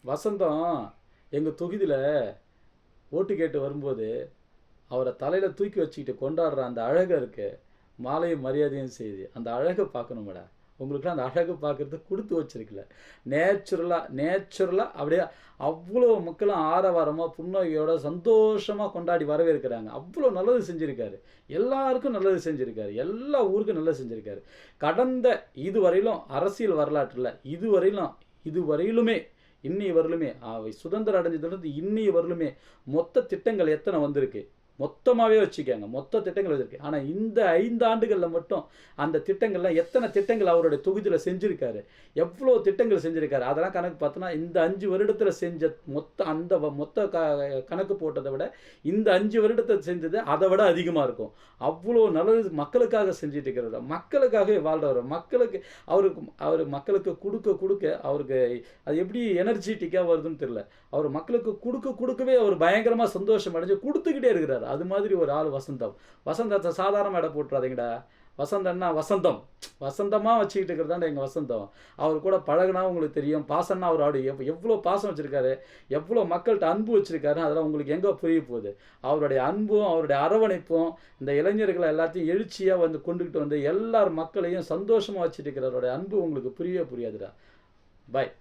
வசந்தம் எங்கள் தொகுதியில் ஓட்டு கேட்டு வரும்போது அவரை தலையில் தூக்கி வச்சுக்கிட்டு கொண்டாடுற அந்த அழகை இருக்கு, மாலையும் மரியாதையும் செய்து அந்த அழகை பார்க்கணும் மேடம். உங்களுக்குலாம் அந்த அழகை பார்க்குறது கொடுத்து வச்சிருக்கல. நேச்சுரலாக அப்படியே அவ்வளோ மக்களும் ஆரவாரமாக புன்னகையோட சந்தோஷமாக கொண்டாடி வரவேற்கிறாங்க. அவ்வளோ நல்லது செஞ்சுருக்காரு, எல்லாருக்கும் நல்லது செஞ்சுருக்காரு, எல்லா ஊருக்கும் நல்லது செஞ்சுருக்காரு. கடந்த இதுவரையிலும் அரசியல் வரலாற்றில் இதுவரையிலுமே இன்னைய வரலுமே சுதந்திரம் அடைஞ்சதுலேருந்து இன்னைய வரலுமே மொத்த திட்டங்கள் எத்தனை வந்திருக்கு மொத்தமாகவே வச்சுக்கோங்க, மொத்த திட்டங்கள் வந்திருக்கு. ஆனால் இந்த 5 ஆண்டுகளில் மட்டும் அந்த திட்டங்கள்லாம் எத்தனை திட்டங்கள் அவருடைய தொகுதியில் செஞ்சுருக்காரு, எவ்வளோ திட்டங்கள் செஞ்சுருக்காரு, அதெல்லாம் கணக்கு பார்த்தோன்னா இந்த 5 வருடத்தில் செஞ்ச மொத்த கணக்கு போட்டதை விட இந்த 5 வருடத்தில் செஞ்சது அதை விட அதிகமாக இருக்கும். அவ்வளோ நல்லது மக்களுக்காக செஞ்சுட்டு இருக்கிறத, மக்களுக்காகவே வாழ்றவர், அவர் மக்களுக்கு கொடுக்க அவருக்கு அது எப்படி எனர்ஜெட்டிக்காக வருதுன்னு தெரியல. அவர் மக்களுக்கு கொடுக்கவே அவர் பயங்கரமாக சந்தோஷம் அடைஞ்சு கொடுத்துக்கிட்டே இருக்கிறார். அது மாதிரி ஒரு ஆள் வசந்தத்தை சாதாரண இடம் போட்டுறாதீங்கடா. வசந்தம்னா வசந்தமாக வச்சுக்கிட்டு இருக்கிறதாண்ட எங்கள் வசந்தம். அவர் கூட பழகுனா உங்களுக்கு தெரியும். பாசம்னா அவர் எவ்வளோ பாசம் வச்சுருக்காரு, எவ்வளோ மக்கள்கிட்ட அன்பு வச்சுருக்காரு, அதெல்லாம் உங்களுக்கு எங்கே புரிய போகுது. அவருடைய அன்பும் அவருடைய அரவணைப்பும் இந்த இளைஞர்களை எல்லாத்தையும் எழுச்சியாக வந்து கொண்டுக்கிட்டு வந்து எல்லார் மக்களையும் சந்தோஷமாக வச்சுட்டு இருக்கிறவருடைய அன்பு உங்களுக்கு புரியாதுடா. பாய்.